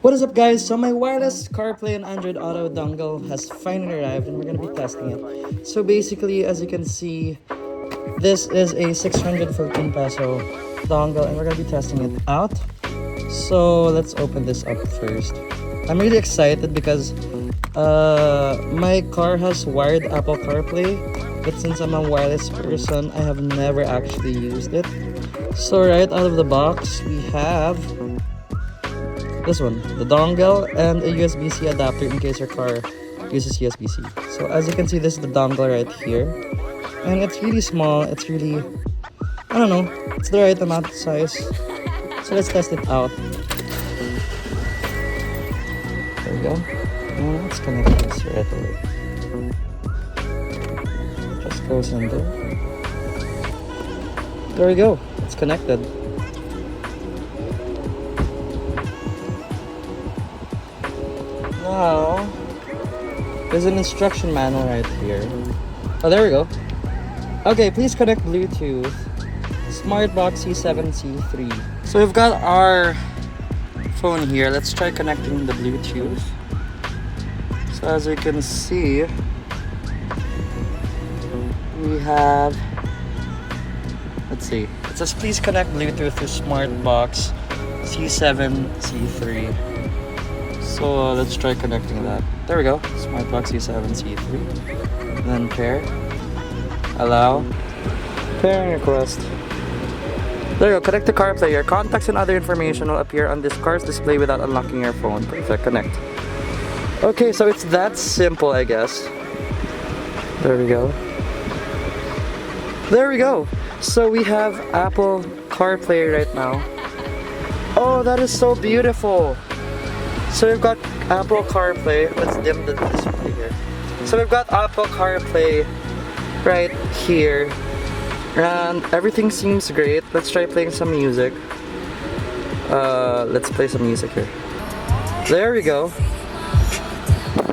What is up, guys? So my wireless CarPlay and Android Auto dongle has finally arrived and we're going to be testing it. So basically, as you can see, this is a 600 Philippine peso dongle and we're going to be testing it out. So let's open this up first. I'm really excited because my car has wired Apple CarPlay, but since I'm a wireless person, I have never actually used it. So right out of the box, we have this one, the dongle, and a USB-C adapter in case your car uses USB-C. So as you can see, this is the dongle right here, and it's really small. It's really, I don't know, it's the right amount of size. So let's test it out. There we go. And let's connect this right away. Just goes in there. There we go. It's connected. Now, there's an instruction manual right here. Oh, there we go. Okay, please connect Bluetooth. Smartbox C7C3. So we've got our phone here. Let's try connecting the Bluetooth. So as you can see, we have, let's see, it says please connect Bluetooth to Smartbox C7C3. So let's try connecting that. There we go. Smartbox C7C3. And then pair. Allow. Pairing request. There you go. Connect to CarPlay. Your contacts and other information will appear on this car's display without unlocking your phone. Perfect. Connect. Okay, so it's that simple, I guess. There we go. There we go. So we have Apple CarPlay right now. Oh, that is so beautiful. So we've got Apple CarPlay. Let's dim the display here. So we've got Apple CarPlay right here, and everything seems great. Let's try playing some music. Let's play some music here. There we go.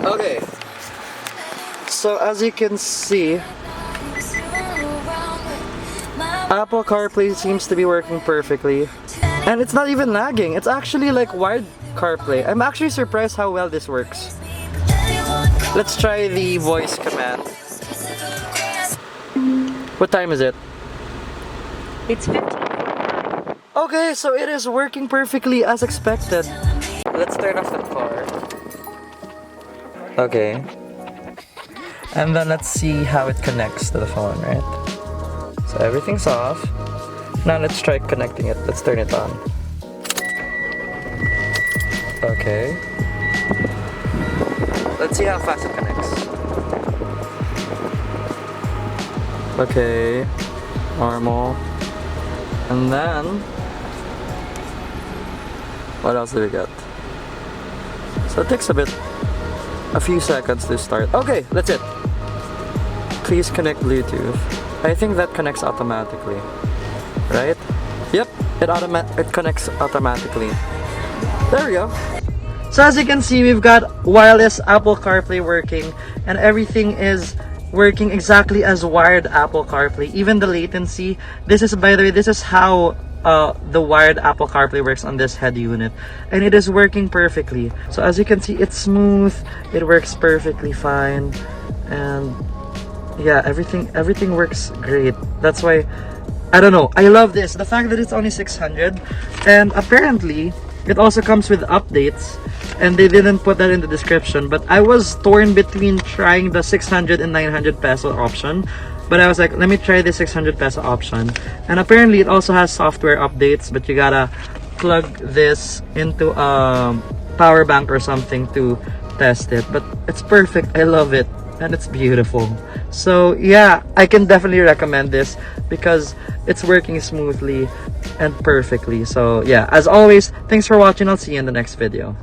Okay. So as you can see, Apple CarPlay seems to be working perfectly. And it's not even lagging. It's actually like wired CarPlay. I'm actually surprised how well this works. Let's try the voice command. What time is it? It's 15. Okay, so it is working perfectly as expected. Let's turn off the car. Okay. And then let's see how it connects to the phone, right? So everything's off. Now let's try connecting it. Let's turn it on. Okay. Let's see how fast it connects. Okay. Normal. And then what else do we get? So it takes a few seconds to start. Okay, that's it. Please connect Bluetooth. I think that connects automatically. Right? Yep, it connects automatically. There we go. So as you can see, we've got wireless Apple CarPlay working, and everything is working exactly as wired Apple CarPlay. Even the latency. This is, by the way, this is how the wired Apple CarPlay works on this head unit, and it is working perfectly. So as you can see, it's smooth. It works perfectly fine, and yeah, everything works great. That's why, I don't know, I love this. The fact that it's only 600, and apparently it also comes with updates, and they didn't put that in the description, but I was torn between trying the 600 and 900 peso option, but I was like, let me try the 600 peso option. And apparently it also has software updates, but you gotta plug this into a power bank or something to test it. But it's perfect. I love it, and it's beautiful. So yeah, I can definitely recommend this because it's working smoothly and perfectly. So yeah, as always, thanks for watching. I'll see you in the next video.